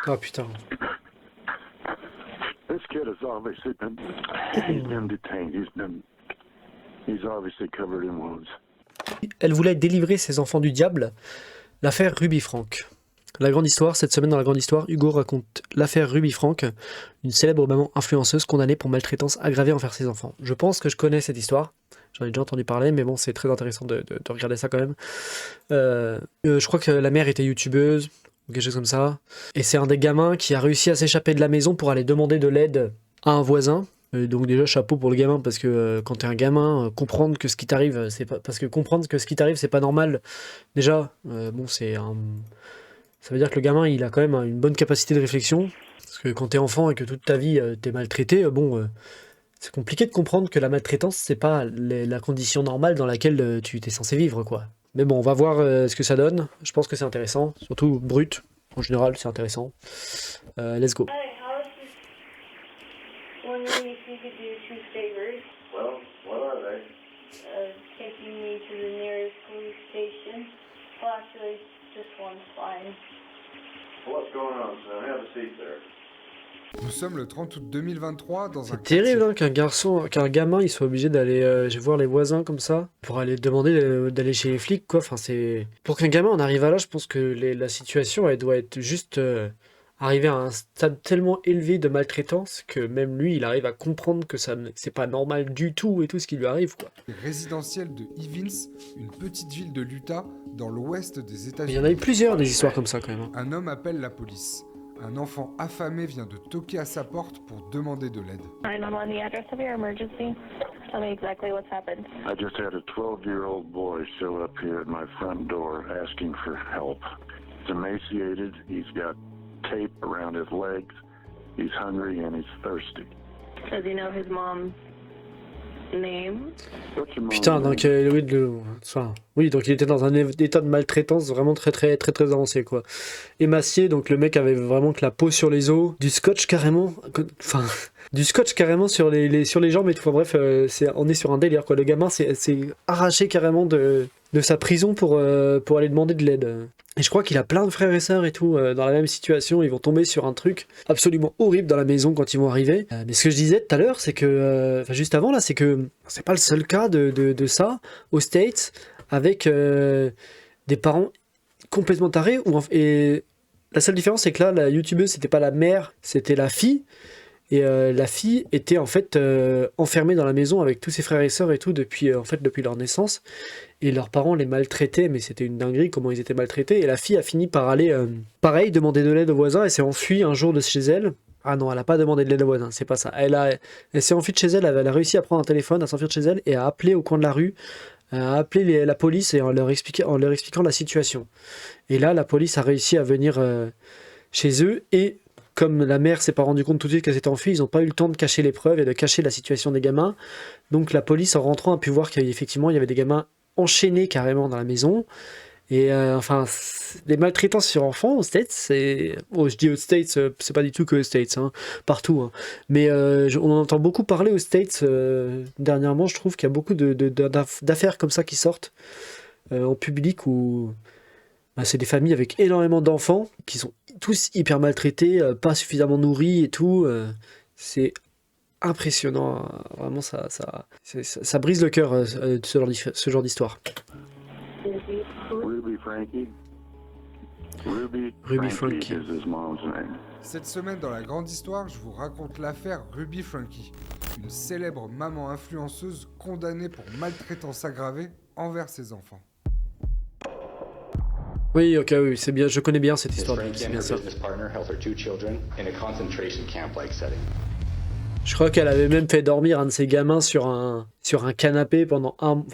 Ah putain. This kid has obviously been detained. He's obviously covered in wounds. Elle voulait délivrer ses enfants du diable. L'affaire Ruby Frank. La grande histoire, cette semaine dans la grande histoire, Hugo raconte l'affaire Ruby Frank, une célèbre maman influenceuse condamnée pour maltraitance aggravée envers ses enfants. Je pense que je connais cette histoire. J'en ai déjà entendu parler, mais bon, c'est très intéressant de regarder ça quand même. Je crois que la mère était youtubeuse, ou quelque chose comme ça. Et c'est un des gamins qui a réussi à s'échapper de la maison pour aller demander de l'aide à un voisin. Donc déjà, chapeau pour le gamin, parce que quand t'es un gamin, comprendre que ce qui t'arrive, c'est pas... Parce que comprendre que ce qui t'arrive, c'est pas normal. Déjà, bon, c'est un... Ça veut dire que le gamin, il a quand même une bonne capacité de réflexion. Parce que quand t'es enfant et que toute ta vie, t'es maltraité, c'est compliqué de comprendre que la maltraitance, c'est pas la condition normale dans laquelle tu t'es censé vivre, quoi. Mais bon, on va voir ce que ça donne. Je pense que c'est intéressant. Surtout brut. En général, c'est intéressant. Let's go. Hi, I was just wondering if you could do 2 favors. Well, what are they? Taking me to the nearest police station. Well, actually, just one's fine. What's going on, son? Have a seat there. Nous sommes le 30 août 2023 dans un C'est terrible hein, qu'un gamin il soit obligé d'aller voir les voisins comme ça pour aller demander d'aller chez les flics quoi. Enfin c'est pour qu'un gamin en arrive à là, je pense que la situation elle doit être juste arriver à un stade tellement élevé de maltraitance que même lui il arrive à comprendre que c'est pas normal du tout et tout ce qui lui arrive quoi. résidentiel de Evans, une petite ville de l'Utah dans l'ouest des Mais États-Unis. il y en a eu plusieurs des histoires comme ça quand même. Hein. Un homme appelle la police. Un enfant affamé vient de toquer à sa porte pour demander de l'aide. 911, the address of your emergency. Tell me exactly what's happened. I just had a 12-year-old boy show up here at my front door asking for help. He's emaciated, he's got tape around his legs, he's hungry and he's thirsty. Does he know his mom's name? What's your mom's Putain name? donc oui donc il était dans un état de maltraitance vraiment très avancé quoi. Émacié donc le mec avait vraiment que la peau sur les os, du scotch carrément sur les jambes et tout. Enfin bref on est sur un délire quoi. Le gamin s'est arraché carrément de sa prison pour aller demander de l'aide. Et je crois qu'il a plein de frères et sœurs et tout dans la même situation. Ils vont tomber sur un truc absolument horrible dans la maison quand ils vont arriver. Mais ce que je disais tout à l'heure, c'est que, juste avant là, c'est que c'est pas le seul cas de ça aux States avec des parents complètement tarés. Et la seule différence, c'est que là, la youtubeuse, c'était pas la mère, c'était la fille. Et la fille était en fait enfermée dans la maison avec tous ses frères et sœurs et tout depuis leur naissance. Et leurs parents les maltraitaient, mais c'était une dinguerie comment ils étaient maltraités. Et la fille a fini par aller, pareil, demander de l'aide aux voisins. Elle s'est enfuie un jour de chez elle. Ah non, elle a pas demandé de l'aide aux voisins, c'est pas ça. Elle s'est enfuie de chez elle, elle a réussi à prendre un téléphone, à s'enfuir de chez elle et à appeler au coin de la rue, à appeler la police et en leur expliquant la situation. Et là, la police a réussi à venir chez eux et comme la mère s'est pas rendue compte tout de suite qu'elle s'était enfuie, ils n'ont pas eu le temps de cacher les preuves et de cacher la situation des gamins. Donc la police, en rentrant, a pu voir qu'effectivement, il y avait des gamins enchaînés carrément dans la maison. Et les maltraitances sur enfants aux States, je dis aux States, c'est pas du tout que aux States, hein, partout. Hein. Mais on en entend beaucoup parler aux States dernièrement. Je trouve qu'il y a beaucoup d'affaires comme ça qui sortent en public où c'est des familles avec énormément d'enfants qui sont tous hyper maltraités, pas suffisamment nourris et tout. C'est impressionnant, vraiment ça brise le cœur ce genre d'histoire. Ruby Frankie. Ruby Frankie. Is his mom's name. Cette semaine dans la grande histoire, je vous raconte l'affaire Ruby Frankie, une célèbre maman influenceuse condamnée pour maltraitance aggravée envers ses enfants. Oui, ok, oui, c'est bien, je connais bien cette histoire, c'est bien ça. Je crois qu'elle avait même fait dormir un de ses gamins sur un canapé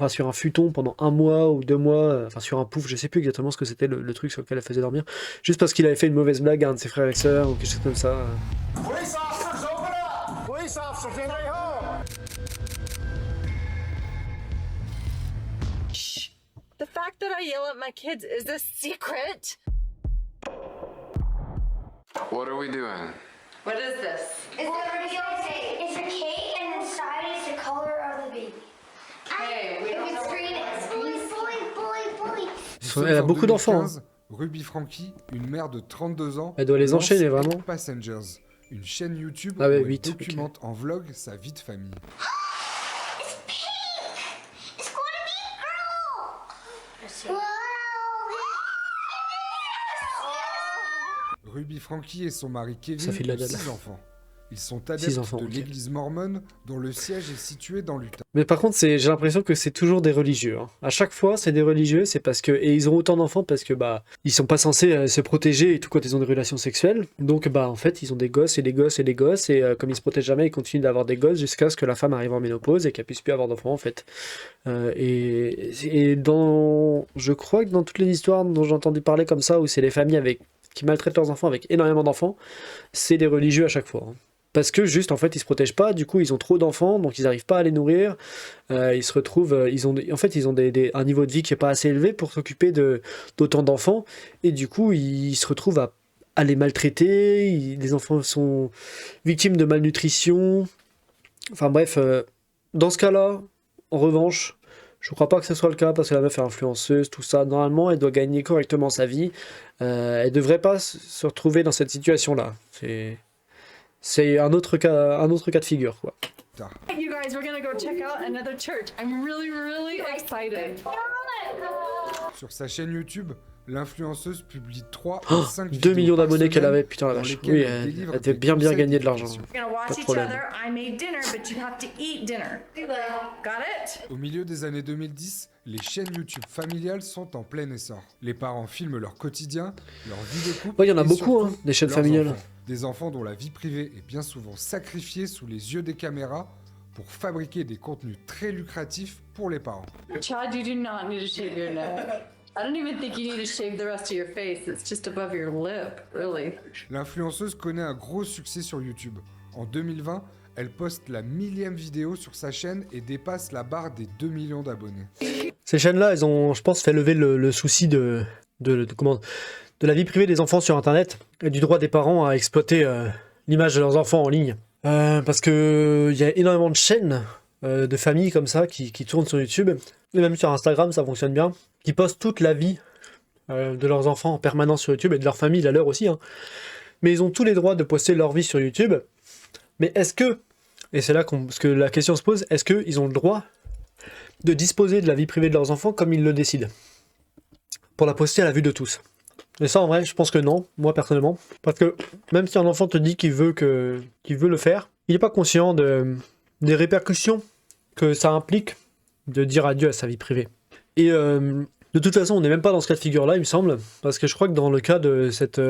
sur un futon pendant 1 mois ou 2 mois, sur un pouf, je sais plus exactement ce que c'était le truc sur lequel elle faisait dormir, juste parce qu'il avait fait une mauvaise blague à un de ses frères et sœurs ou quelque chose comme ça. Police officers, open up! Police officers, anybody home? Shh. The fact that I yell at my kids is a secret. What are we doing? What is this? It's a cake, and inside is the color of the baby. Hey, we If don't it's know green, what it's bully. Nous sommes Elle a en beaucoup d'enfants. 2015, Ruby Franky, une mère de 32 ans, Elle doit les lance enchaîner, vraiment. 8 Passengers, une chaîne YouTube Ah ouais, où elle 8, documente en vlog sa vie de famille. It's going to be a girl. Whoa. Ruby Franky et son mari Kevin Ça fait de la ont dalle. 6 enfants. Ils sont 6 adeptes enfants, de ok. l'église mormone dont le siège est situé dans l'Utah. Mais par contre, j'ai l'impression que c'est toujours des religieux. Hein. À chaque fois, c'est des religieux, c'est parce que... Et ils ont autant d'enfants parce que, bah, ils sont pas censés se protéger et tout quand ils ont des relations sexuelles. Donc, bah, en fait, ils ont des gosses et des gosses et des gosses, et comme ils se protègent jamais, ils continuent d'avoir des gosses jusqu'à ce que la femme arrive en ménopause et qu'elle puisse plus avoir d'enfants, en fait. Et dans... Je crois que dans toutes les histoires dont j'ai entendu parler comme ça, où c'est les familles qui maltraitent leurs enfants avec énormément d'enfants, c'est des religieux à chaque fois. Hein. Parce que juste, en fait, ils se protègent pas, du coup, ils ont trop d'enfants, donc ils n'arrivent pas à les nourrir. Ils se retrouvent, ils ont un niveau de vie qui est pas assez élevé pour s'occuper d'autant d'enfants, et du coup, ils se retrouvent à les maltraiter. Les enfants sont victimes de malnutrition. Enfin bref, dans ce cas-là, en revanche, je crois pas que ce soit le cas parce que la meuf est influenceuse, tout ça. Normalement, elle doit gagner correctement sa vie. Elle devrait pas se retrouver dans cette situation-là. C'est un autre cas de figure, quoi. You guys, we're gonna go check out another church. I'm really, really excited. Sur sa chaîne YouTube, l'influenceuse publie 3 Oh, à 5 2 millions par d'abonnés qu'elle semaine avait, putain la dans vache. lesquelles Oui, elle elle délivre devait des bien conseils gagner de l'argent. d'éducation. We're gonna watch Pas de each problème. other. I made dinner, but you have to eat dinner. Got it? Au milieu des années 2010, les chaînes YouTube familiales sont en plein essor. Les parents filment leur quotidien, leur vie de couple. Ouais, il y en a et beaucoup, surtout, hein, des chaînes leurs familiales. enfants. Des enfants dont la vie privée est bien souvent sacrifiée sous les yeux des caméras pour fabriquer des contenus très lucratifs pour les parents. Chad, you do not need to shave your neck. I don't even think you need to shave the rest of your face. It's just above your lip, really. L'influenceuse connaît un gros succès sur YouTube. En 2020, elle poste la 1000e vidéo sur sa chaîne et dépasse la barre des 2 millions d'abonnés. Ces chaînes-là, elles ont, je pense, fait lever le souci de la vie privée des enfants sur Internet et du droit des parents à exploiter l'image de leurs enfants en ligne. Parce que il y a énormément de chaînes de familles comme ça qui tournent sur YouTube, et même sur Instagram, ça fonctionne bien, qui postent toute la vie de leurs enfants en permanence sur YouTube et de leur famille, la leur aussi. Hein. Mais ils ont tous les droits de poster leur vie sur YouTube. Mais est-ce que, et c'est là parce que la question se pose, est-ce qu'ils ont le droit de disposer de la vie privée de leurs enfants comme ils le décident, pour la poster à la vue de tous? Et ça, en vrai, je pense que non, moi personnellement. Parce que même si un enfant te dit qu'il veut le faire, il n'est pas conscient des répercussions que ça implique de dire adieu à sa vie privée. Et de toute façon, on n'est même pas dans ce cas de figure-là, il me semble. Parce que je crois que dans le cas de cette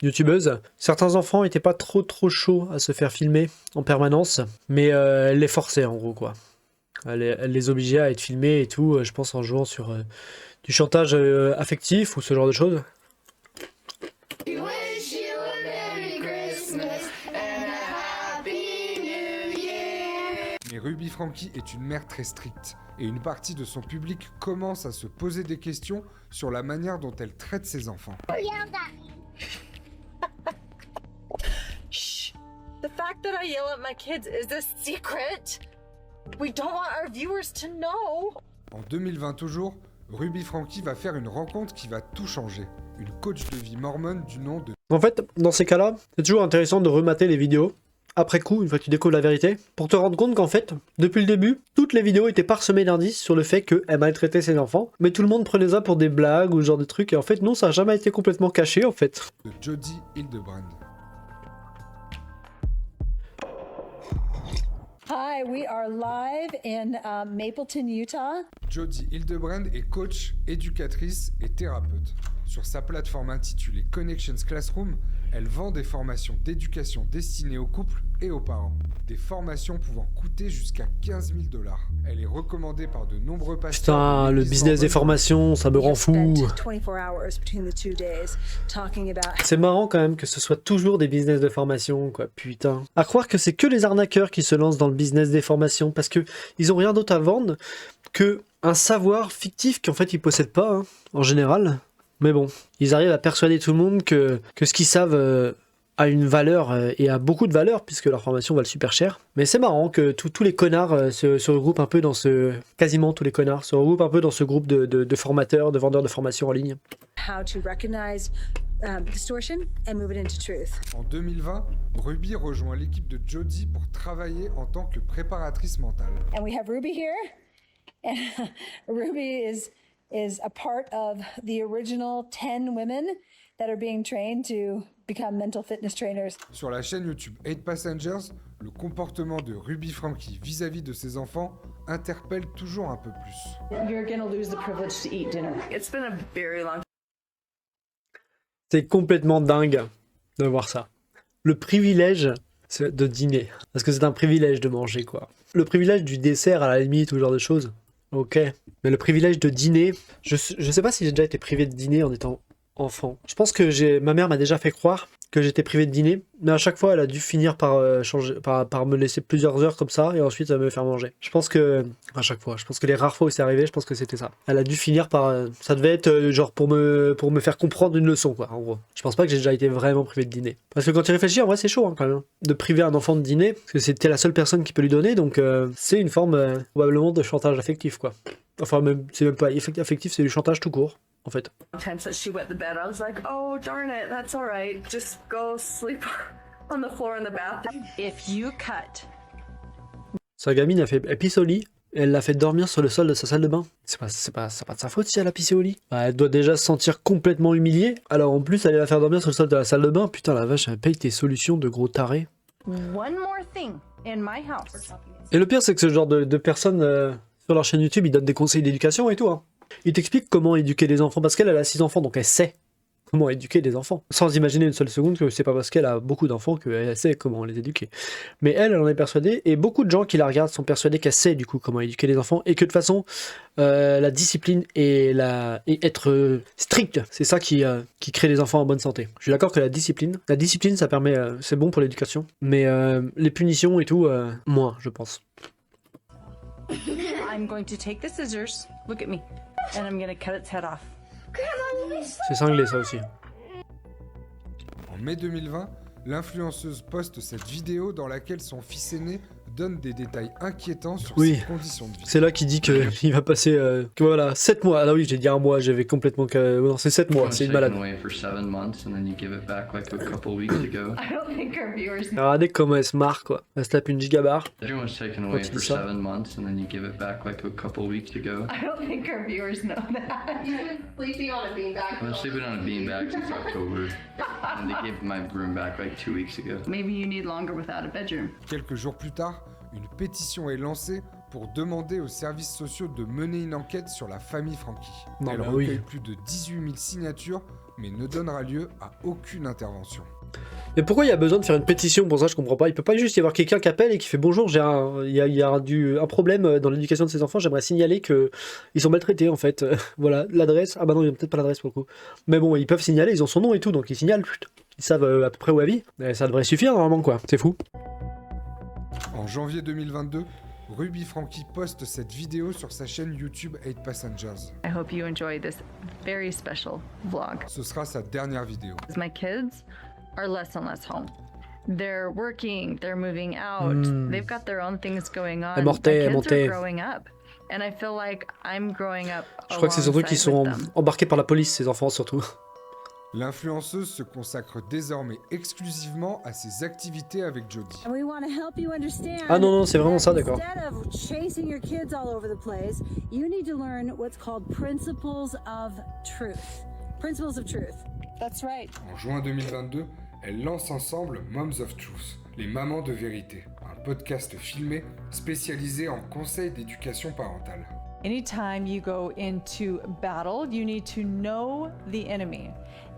youtubeuse, certains enfants n'étaient pas trop chauds à se faire filmer en permanence. Mais elle les forçait, en gros, quoi. Elle les obligeait à être filmés et tout, je pense en jouant sur du chantage affectif ou ce genre de choses. Mais Ruby Franky est une mère très stricte, et une partie de son public commence à se poser des questions sur la manière dont elle traite ses enfants. Shh. The fact that I yell at my kids is a secret. We don't want our viewers to know. En 2020 toujours, Ruby Franky va faire une rencontre qui va tout changer. Une coach de vie mormone du nom de... En fait, dans ces cas-là, c'est toujours intéressant de remater les vidéos après coup, une fois que tu découvres la vérité, pour te rendre compte qu'en fait, depuis le début, toutes les vidéos étaient parsemées d'indices sur le fait qu'elle maltraitait ses enfants, mais tout le monde prenait ça pour des blagues ou ce genre de trucs, et en fait, non, ça n'a jamais été complètement caché, en fait. de Jodie Hildebrand. Hi, we are live in Mapleton, Utah. Jodie Hildebrand est coach, éducatrice et thérapeute. Sur sa plateforme intitulée Connections Classroom, elle vend des formations d'éducation destinées aux couples et aux parents. Des formations pouvant coûter jusqu'à 15 000 $. Elle est recommandée par de nombreux pasteurs. Putain, le business des formations, ça me rend fou. C'est marrant quand même que ce soit toujours des business de formation, quoi, putain. À croire que c'est que les arnaqueurs qui se lancent dans le business des formations, parce que ils ont rien d'autre à vendre que un savoir fictif qu'en fait ils possèdent pas, hein, en général. Mais bon, ils arrivent à persuader tout le monde que ce qu'ils savent a une valeur et a beaucoup de valeur puisque leur formation valent super cher. Mais c'est marrant que tous les connards se regroupent un peu dans quasiment tous les connards se regroupent un peu dans ce groupe de formateurs, de vendeurs de formation en ligne. How to recognize distortion and move it into truth. En 2020, Ruby rejoint l'équipe de Jodie pour travailler en tant que préparatrice mentale. And we have Ruby here. And Ruby is a part of the original 10 women that are being trained to become mental fitness trainers. Sur la chaîne YouTube 8 Passengers, le comportement de Ruby Franke vis-à-vis de ses enfants interpelle toujours un peu plus. You're gonna lose the privilege to eat dinner. It's been a very long C'est complètement dingue de voir ça. Le privilège de dîner. Parce que c'est un privilège de manger, quoi. Le privilège du dessert, à la limite, ou ce genre de choses. Ok. Mais le privilège de dîner... Je sais pas si j'ai déjà été privé de dîner en étant enfant. Je pense que ma mère m'a déjà fait croire que j'étais privé de dîner, mais à chaque fois elle a dû finir par par me laisser plusieurs heures comme ça et ensuite me faire manger. Je pense que à chaque fois, je pense que les rares fois où c'est arrivé, je pense que c'était ça. Elle a dû finir par ça devait être genre pour me faire comprendre une leçon, quoi, en gros. Je pense pas que j'ai déjà été vraiment privé de dîner. Parce que quand tu réfléchis, en vrai c'est chaud, hein, quand même, de priver un enfant de dîner, parce que c'était la seule personne qui peut lui donner, donc c'est une forme probablement de chantage affectif, quoi. Enfin même c'est même pas affectif, c'est du chantage tout court. En fait. times that she wet the bed, I was like, oh, darn it, that's all right. Just go sleep on the floor in the bathroom. If you cut. Sa gamine a fait elle pisse au lit, et elle l'a fait dormir sur le sol de sa salle de bain. C'est pas de sa faute si elle a pissé au lit. Bah, elle doit déjà se sentir complètement humiliée. Alors en plus, elle la faire dormir sur le sol de la salle de bain. Putain la vache, elle paye tes solutions de gros taré. One more thing in my house. Et le pire, c'est que ce genre de personnes sur leur chaîne YouTube, ils donnent des conseils d'éducation et tout, hein. Il t'explique comment éduquer les enfants, parce qu'elle a 6 enfants, donc elle sait comment éduquer les enfants. Sans imaginer une seule seconde que c'est pas parce qu'elle a beaucoup d'enfants qu'elle sait comment les éduquer. Mais elle en est persuadée, et beaucoup de gens qui la regardent sont persuadés qu'elle sait du coup comment éduquer les enfants, et que de toute façon, la discipline et être strict, c'est ça qui crée les enfants en bonne santé. Je suis d'accord que la discipline ça permet, c'est bon pour l'éducation, mais les punitions et tout, moins, je pense. I'm going to take the scissors. Look at me. And I'm going to cut its head off. C'est cinglé ça aussi. En mai 2020, l'influenceuse poste cette vidéo dans laquelle son fils aîné donne des détails inquiétants sur ses conditions de vie. C'est là qu'il dit qu'il va passer que voilà, 7 mois. Ah oui, j'ai dit un mois, j'avais complètement non, c'est 7 mois, c'est une malade. Regardez comment elle se marre, quoi. Elle se tape une gigabar. Quand il dit ça. Sleeping on a beanbag. I've been sleeping on a beanbag since October, and they gave my room back like 2 weeks ago. Maybe you need longer without a bedroom. Quelques jours plus tard, une pétition est lancée pour demander aux services sociaux de mener une enquête sur la famille Franke. Elle recueille plus de 18 000 signatures, mais ne donnera lieu à aucune intervention. Mais pourquoi il y a besoin de faire une pétition pour ça, je comprends pas. Il peut pas juste y avoir quelqu'un qui appelle et qui fait bonjour, il y a un problème dans l'éducation de ces enfants, j'aimerais signaler que ils sont maltraités en fait. Voilà, l'adresse, ah bah non, il y a peut-être pas l'adresse pour le coup. Mais bon, ils peuvent signaler, ils ont son nom et tout, donc ils signalent, ils savent à peu près où elle vit. Et ça devrait suffire normalement quoi, c'est fou. En janvier 2022, Ruby Franke poste cette vidéo sur sa chaîne YouTube 8 Passengers. I hope you enjoy this very special vlog. Ce sera sa dernière vidéo. My kids are less and less home. They're working, they're moving out, they've got their own things going on. My kids are growing up. And I feel like I'm growing up. Je crois que c'est surtout qu'ils sont embarqués par la police, ces enfants surtout. L'influenceuse se consacre désormais exclusivement à ses activités avec Jodie. Ah non, non, c'est vraiment ça, d'accord. En juin 2022, elles lancent ensemble Moms of Truth, les mamans de vérité, un podcast filmé spécialisé en conseils d'éducation parentale. Anytime you go into battle, you need to know the enemy.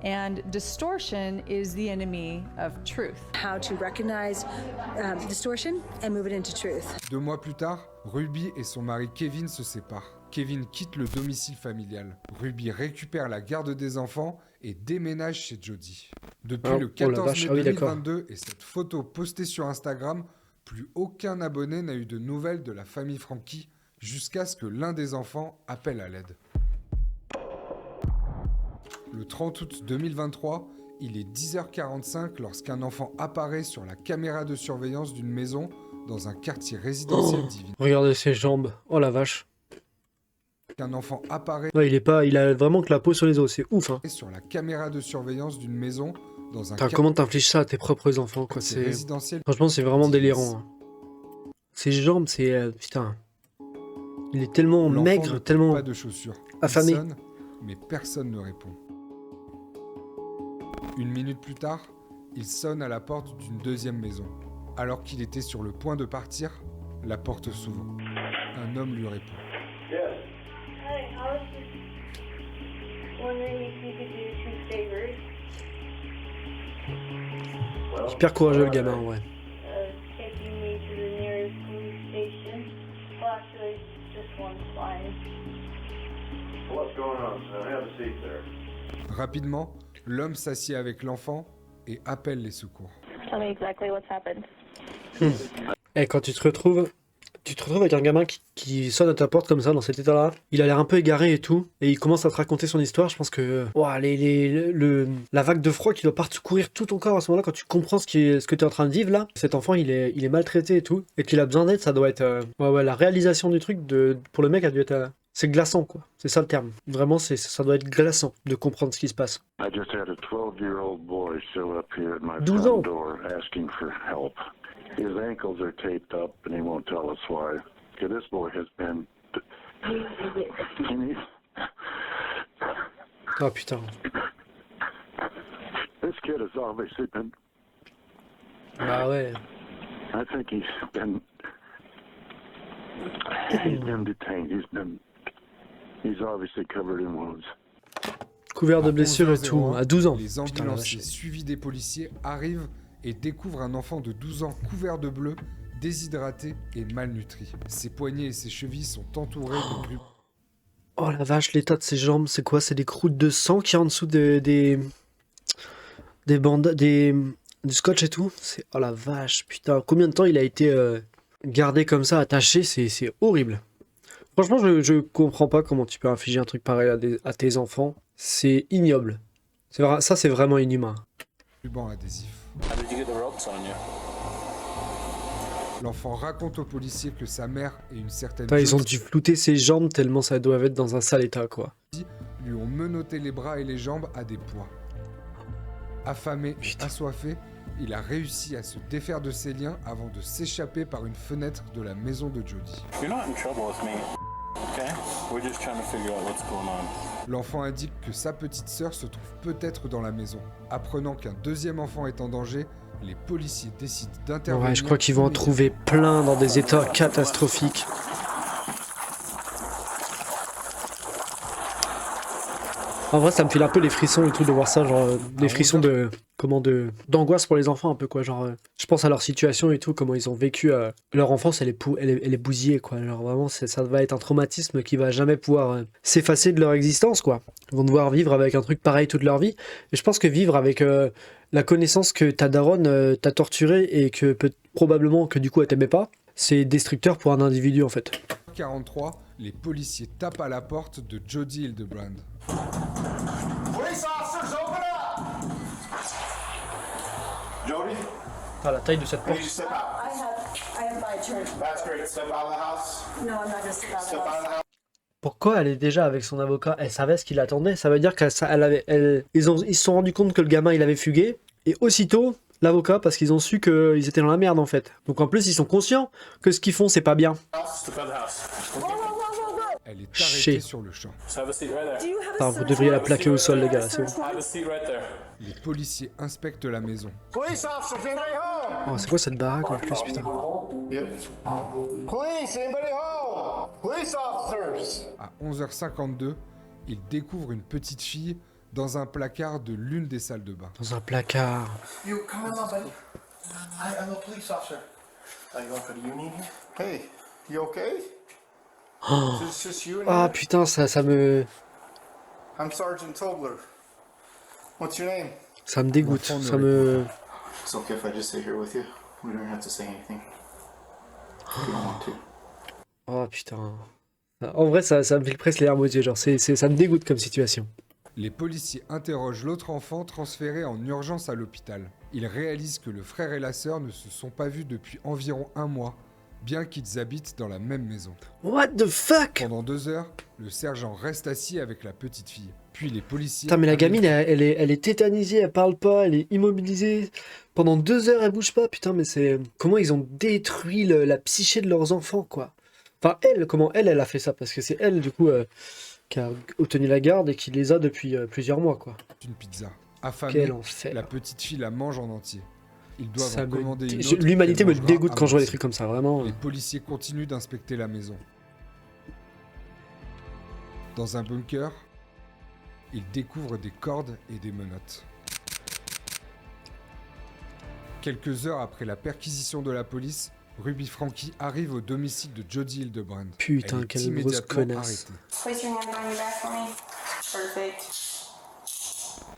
And distortion is the enemy of truth. How to recognize distortion and move it into truth. 2 mois plus tard, Ruby et son mari Kevin se séparent. Kevin quitte le domicile familial. Ruby récupère la garde des enfants et déménage chez Jodie. Depuis le 14 mai 2022 et cette photo postée sur Instagram, plus aucun abonné n'a eu de nouvelles de la famille Franke jusqu'à ce que l'un des enfants appelle à l'aide. Le 30 août 2023, il est 10h45 lorsqu'un enfant apparaît sur la caméra de surveillance d'une maison dans un quartier résidentiel d'Ivry. Regardez ses jambes. Oh la vache. Un enfant apparaît. Ouais, il a vraiment que la peau sur les os, c'est ouf. Hein. Sur la caméra de surveillance d'une maison dans un Comment t'infliges ça à tes propres enfants quoi, quartier résidentiel. Franchement, c'est vraiment délirant. Hein. Ses jambes, c'est putain. Il est tellement maigre, tellement pas de chaussures. affamé. Il sonne, mais personne ne répond. Une minute plus tard, il sonne à la porte d'une deuxième maison. Alors qu'il était sur le point de partir, la porte s'ouvre. Un homme lui répond. Hi, I was just wondering if you could do 2 favors. Hyper courageux le gamin, ouais. Taking me to the nearest police station. Well, actually, just one's fine. What's going on, son? Have a seat there. Rapidement, l'homme s'assied avec l'enfant et appelle les secours. Tell me exactly what's happened. Et quand tu te retrouves avec un gamin qui sonne à ta porte comme ça, dans cet état-là, il a l'air un peu égaré et tout, et il commence à te raconter son histoire, je pense que la vague de froid qui doit parcourir tout ton corps à ce moment-là, quand tu comprends ce que tu es en train de vivre là, cet enfant il est maltraité et tout, et qu'il a besoin d'aide, ça doit être... la réalisation du truc pour le mec a dû être... c'est glaçant quoi, c'est ça le terme. Vraiment, ça doit être glaçant de comprendre ce qui se passe. I just had a 12-year-old boy show up here at my 12 front ans. door asking for help. His ankles are taped up and he won't tell us why. Okay, this boy has been... Oh putain. This kid has obviously been... Bah ouais. I think he's been detained. He's obviously covered in wounds. Couvert de blessures et tout, à 12 ans. Les ambulanciers suivis des policiers arrivent et découvrent un enfant de 12 ans couvert de bleu, déshydraté et malnutri. Ses poignets et ses chevilles sont entourés de bleu. Oh la vache, l'état de ses jambes, c'est quoi? C'est des croûtes de sang qui y a en dessous des bandes, du scotch et tout. Oh la vache, putain, combien de temps il a été gardé comme ça, attaché, c'est horrible. Franchement, je comprends pas comment tu peux infliger un truc pareil à tes enfants. C'est ignoble. Ça, c'est vraiment inhumain. Ruban adhésif. L'enfant raconte aux policiers que sa mère et une certaine... Ils ont dû flouter ses jambes tellement ça doit être dans un sale état, quoi. Lui ont menotté les bras et les jambes à des poids. Affamé et assoiffé, il a réussi à se défaire de ses liens avant de s'échapper par une fenêtre de la maison de Jody. L'enfant indique que sa petite sœur se trouve peut-être dans la maison. Apprenant qu'un deuxième enfant est en danger, les policiers décident d'intervenir. Ouais, je crois qu'ils vont en trouver plein dans des états catastrophiques. En vrai, ça me file un peu les frissons et tout de voir ça, genre des frissons d'angoisse pour les enfants un peu quoi, genre je pense à leur situation et tout, comment ils ont vécu leur enfance, elle est bousillée quoi, genre vraiment ça va être un traumatisme qui va jamais pouvoir s'effacer de leur existence quoi. Ils vont devoir vivre avec un truc pareil toute leur vie, et je pense que vivre avec la connaissance que ta daronne t'a torturé et que probablement que du coup elle t'aimait pas, c'est destructeur pour un individu en fait. 43, les policiers tapent à la porte de Jody Hildebrand. Police officers, open up! Jody? Ah, la taille de cette I porte. need you to step out. I have my turn. That's great. Step out of the house. No, I'm not gonna step out of the Step out house. of the house. Pourquoi elle est déjà avec son avocat? Elle savait ce qu'il attendait. Ça veut dire qu'ils se sont rendus compte que le gamin il avait fugué. Et aussitôt, l'avocat, parce qu'ils ont su qu'ils étaient dans la merde en fait. Donc en plus, ils sont conscients que ce qu'ils font, c'est pas bien. Step out of the house. Elle est arrêtée sur le champ. Enfin, vous devriez la plaquer au sol, les gars. C'est bon. Les policiers inspectent la maison. Police officers, anybody home? Oh, c'est quoi cette baraque en plus, putain? Police, anybody home? Police officers. À 11h52, ils découvrent une petite fille dans un placard de l'une des salles de bain. Dans un placard. You come on, buddy. I'm a police officer. Are you going for the union? Hey, you okay? Oh, Is this just you and ah putain, ça me... I'm Sergeant Tobler. What's your name? Ça me dégoûte, ça me... It's okay if I just stay here with you. We don't have to say anything. If you don't want to. Oh putain. En vrai, ça me fait presque les larmes aux yeux, genre, ça me dégoûte comme situation. Les policiers interrogent l'autre enfant transféré en urgence à l'hôpital. Ils réalisent que le frère et la sœur ne se sont pas vus depuis environ 1 mois, bien qu'ils habitent dans la même maison. What the fuck? Pendant 2 heures, le sergent reste assis avec la petite fille. Puis les policiers... Putain, mais la gamine, elle est tétanisée, elle parle pas, elle est immobilisée. Pendant 2 heures, elle bouge pas. Putain, mais c'est... Comment ils ont détruit la psyché de leurs enfants, quoi. Enfin, comment elle a fait ça? Parce que c'est elle, du coup, qui a obtenu la garde et qui les a depuis plusieurs mois, quoi. Une pizza. Affamée, Quel enfer. la petite fille la mange en entier. Ils doivent Ça en me commander dé- une je- autre. L'humanité qu'elle me mangera dégoûte à quand je vois des moitié. trucs comme ça, vraiment. Les policiers continuent d'inspecter la maison. Dans un bunker, ils découvrent des cordes et des menottes. Quelques heures après la perquisition de la police, Ruby Franke arrive au domicile de Jodie Hildebrand. Putain, Elle est quelle grosse immédiatement connasse. arrêtée. Place your hand on your back for me. Perfect.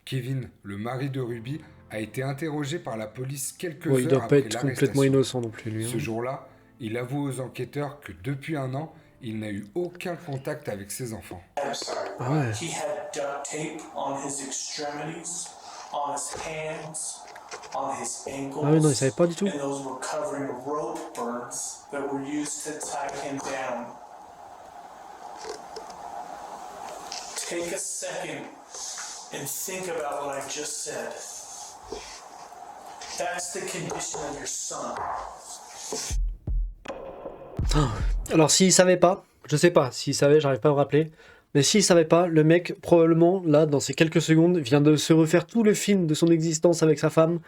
Kevin, le mari de Ruby, a été interrogé par la police quelques Ouais, il heures doit pas après être complètement l'arrestation. innocent non plus, lui. Ce hein. jour-là, il avoue aux enquêteurs que depuis 1 an, il n'a eu aucun contact avec ses enfants. I'm sorry. Ah ouais. He had duct tape on his extremities, on his hands, on his ankles. Ah oui, non, il savait pas du tout. And those were covering rope burns that were used to tie him down. Take a second and think about what I just said. That's the condition of your son. Alors, s'il savait pas, je sais pas, s'il savait, j'arrive pas à me rappeler, mais s'il savait pas, le mec, probablement, là, dans ces quelques secondes, vient de se refaire tout le film de son existence avec sa femme,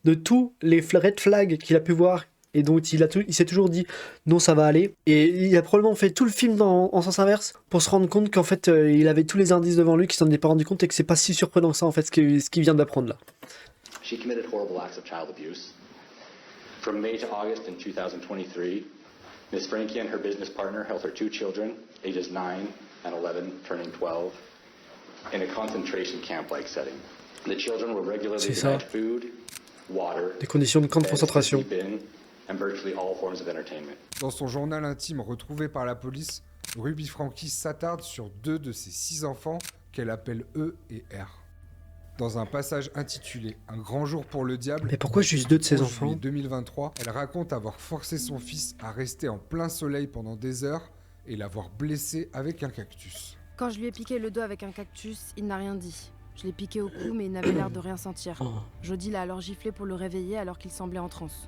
de tous les red flags qu'il a pu voir, et dont il s'est toujours dit, non, ça va aller, et il a probablement fait tout le film en sens inverse, pour se rendre compte qu'en fait, il avait tous les indices devant lui, qu'il s'en est pas rendu compte, et que c'est pas si surprenant que ça, en fait, ce qu'il vient d'apprendre là. She committed horrible acts of child abuse. From May to August in 2023, Ms. Franke and her business partner held her 2 children, ages 9 and 11, turning 12, in a concentration camp-like setting. The children were regularly C'est ça. denied food, water, Des conditions de camp de beds to concentration. sleep in, and virtually all forms of entertainment. Dans son journal intime retrouvé par la police, Ruby Franke s'attarde sur 2 de ses 6 enfants qu'elle appelle E et R. Dans un passage intitulé « Un grand jour pour le diable », Mais pourquoi juste 2 de ses 11 enfants? juillet 2023, elle raconte avoir forcé son fils à rester en plein soleil pendant des heures et l'avoir blessé avec un cactus. Quand je lui ai piqué le dos avec un cactus, il n'a rien dit. Je l'ai piqué au cou, mais il n'avait l'air de rien sentir. Jodie l'a alors giflé pour le réveiller alors qu'il semblait en transe.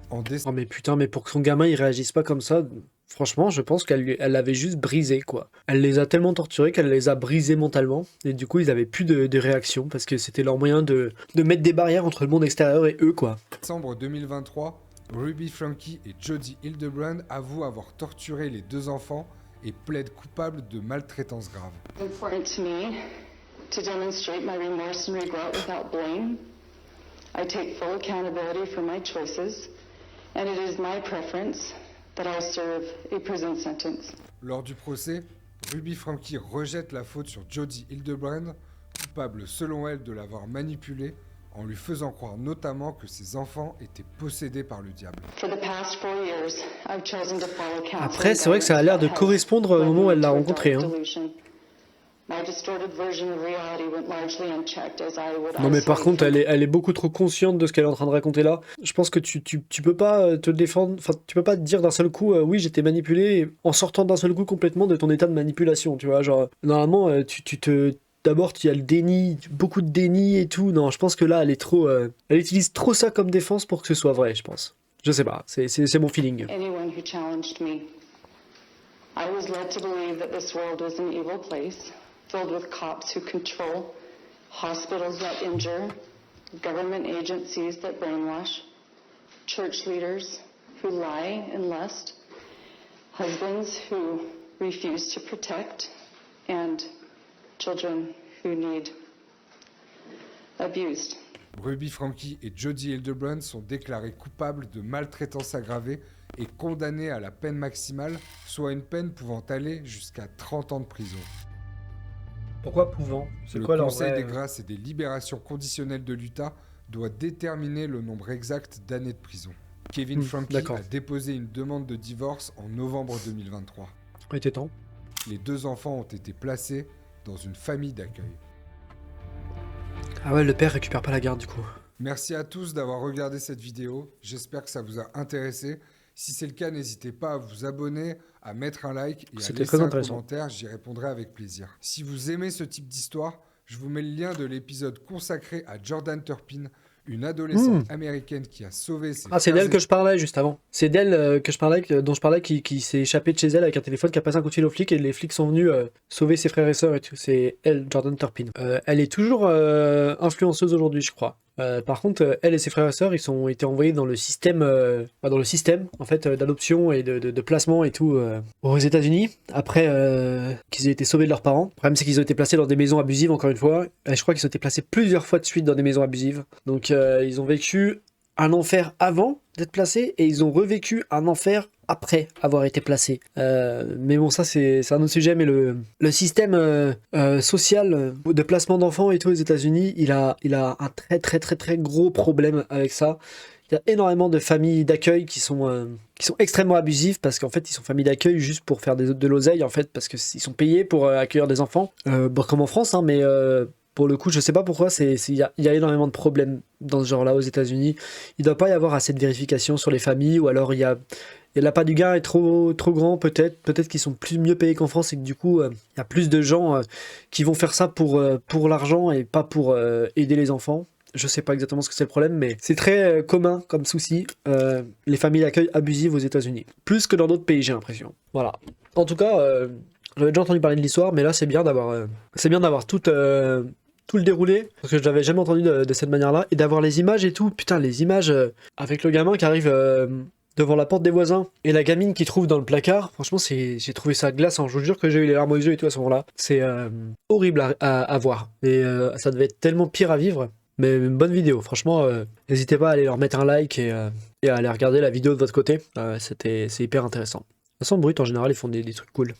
En Oh mais putain, mais pour que son gamin il réagisse pas comme ça, franchement, je pense qu'elle l'avait juste brisé, quoi. Elle les a tellement torturés qu'elle les a brisés mentalement, et du coup, ils avaient plus de réaction, parce que c'était leur moyen de mettre des barrières entre le monde extérieur et eux, quoi. décembre 2023, Ruby Franke et Jodie Hildebrand avouent avoir torturé les 2 enfants et plaident coupables de maltraitance grave. It's important to me to demonstrate my remorse and regret without blame. I take full accountability for my choices, and it is my preference that I serve a prison sentence. Lors du procès, Ruby Franke rejette la faute sur Jodie Hildebrand, coupable selon elle de l'avoir manipulée, en lui faisant croire notamment que ses enfants étaient possédés par le diable. For the past 4 years, I've chosen to follow counseling Après, c'est vrai que ça a l'air de guidance correspondre au moment où elle l'a rencontré, hein. delusion. My distorted version of reality went largely unchecked as I would Non mais par isolate contre, elle est beaucoup trop consciente de ce qu'elle est en train de raconter là. Je pense que tu peux pas te défendre, enfin tu peux pas te dire d'un seul coup oui j'étais manipulé en sortant d'un seul coup complètement de ton état de manipulation, tu vois, genre normalement d'abord il y a le déni, beaucoup de déni et tout. Non, je pense que là elle est trop elle utilise trop ça comme défense pour que ce soit vrai, je pense. Je sais pas, c'est mon feeling. anyone who challenged me. I was led to believe that this world was an evil place, filled with cops who control, hospitals that injure, government agencies that brainwash, church leaders who lie and lust, husbands who refuse to protect, and children who need abused. Ruby Franke et Jodie Hildebrand sont déclarés coupables de maltraitance aggravée et condamnés à la peine maximale, soit une peine pouvant aller jusqu'à 30 ans de prison. Pourquoi pouvant? C'est Le quoi leur Conseil vrai- des grâces et des libérations conditionnelles de l'Utah doit déterminer le nombre exact d'années de prison. Kevin Franke d'accord. a déposé une demande de divorce en novembre 2023. Il était temps. Les 2 enfants ont été placés dans une famille d'accueil. Ah ouais, le père récupère pas la garde du coup. Merci à tous d'avoir regardé cette vidéo. J'espère que ça vous a intéressé. Si c'est le cas, n'hésitez pas à vous abonner, à mettre un like et à laisser un commentaire. J'y répondrai avec plaisir. Si vous aimez ce type d'histoire, je vous mets le lien de l'épisode consacré à Jordan Turpin, une adolescente américaine qui a sauvé ses c'est d'elle que je parlais juste avant. C'est d'elle que je parlais, dont je parlais, qui s'est échappée de chez elle avec un téléphone, qui a passé un coup de fil aux flics et les flics sont venus sauver ses frères et sœurs et tout. C'est elle, Jordan Turpin. Elle est toujours influenceuse aujourd'hui, je crois. Par contre, elle et ses frères et sœurs, ils ont été envoyés dans le système, en fait, d'adoption et de placement et tout aux États-Unis après qu'ils aient été sauvés de leurs parents. Le problème, c'est qu'ils ont été placés dans des maisons abusives, encore une fois. Et je crois qu'ils ont été placés plusieurs fois de suite dans des maisons abusives. Donc, ils ont vécu un enfer avant d'être placés et ils ont revécu un enfer après avoir été placés. Mais bon, ça c'est un autre sujet, mais le système social de placement d'enfants et tout aux États-Unis, il a un très gros problème avec ça. Il y a énormément de familles d'accueil qui sont extrêmement abusives parce qu'en fait ils sont familles d'accueil juste pour faire de l'oseille en fait, parce qu'ils sont payés pour accueillir des enfants, comme en France, hein, mais pour le coup, je sais pas pourquoi, il y a énormément de problèmes dans ce genre-là aux États-Unis. Il ne doit pas y avoir assez de vérification sur les familles, ou alors il y a l'appât du gain est trop grand, peut-être qu'ils sont mieux payés qu'en France et que du coup, il y a plus de gens qui vont faire ça pour l'argent et pas pour aider les enfants. Je sais pas exactement ce que c'est le problème, mais c'est très commun comme souci, les familles d'accueil abusives aux États-Unis. Plus que dans d'autres pays, j'ai l'impression. Voilà. En tout cas, j'avais déjà entendu parler de l'histoire, mais là, c'est bien d'avoir tout le déroulé, parce que je l'avais jamais entendu de cette manière-là, et d'avoir les images et tout. Putain, les images avec le gamin qui arrive devant la porte des voisins et la gamine qui trouve dans le placard. Franchement, j'ai trouvé ça glaçant. Je vous jure que j'ai eu les larmes aux yeux et tout à ce moment-là. C'est horrible à voir. Et ça devait être tellement pire à vivre. Mais une bonne vidéo. Franchement, n'hésitez pas à aller leur mettre un like et à aller regarder la vidéo de votre côté. C'est hyper intéressant. De toute façon, Brut, en général, ils font des trucs cool.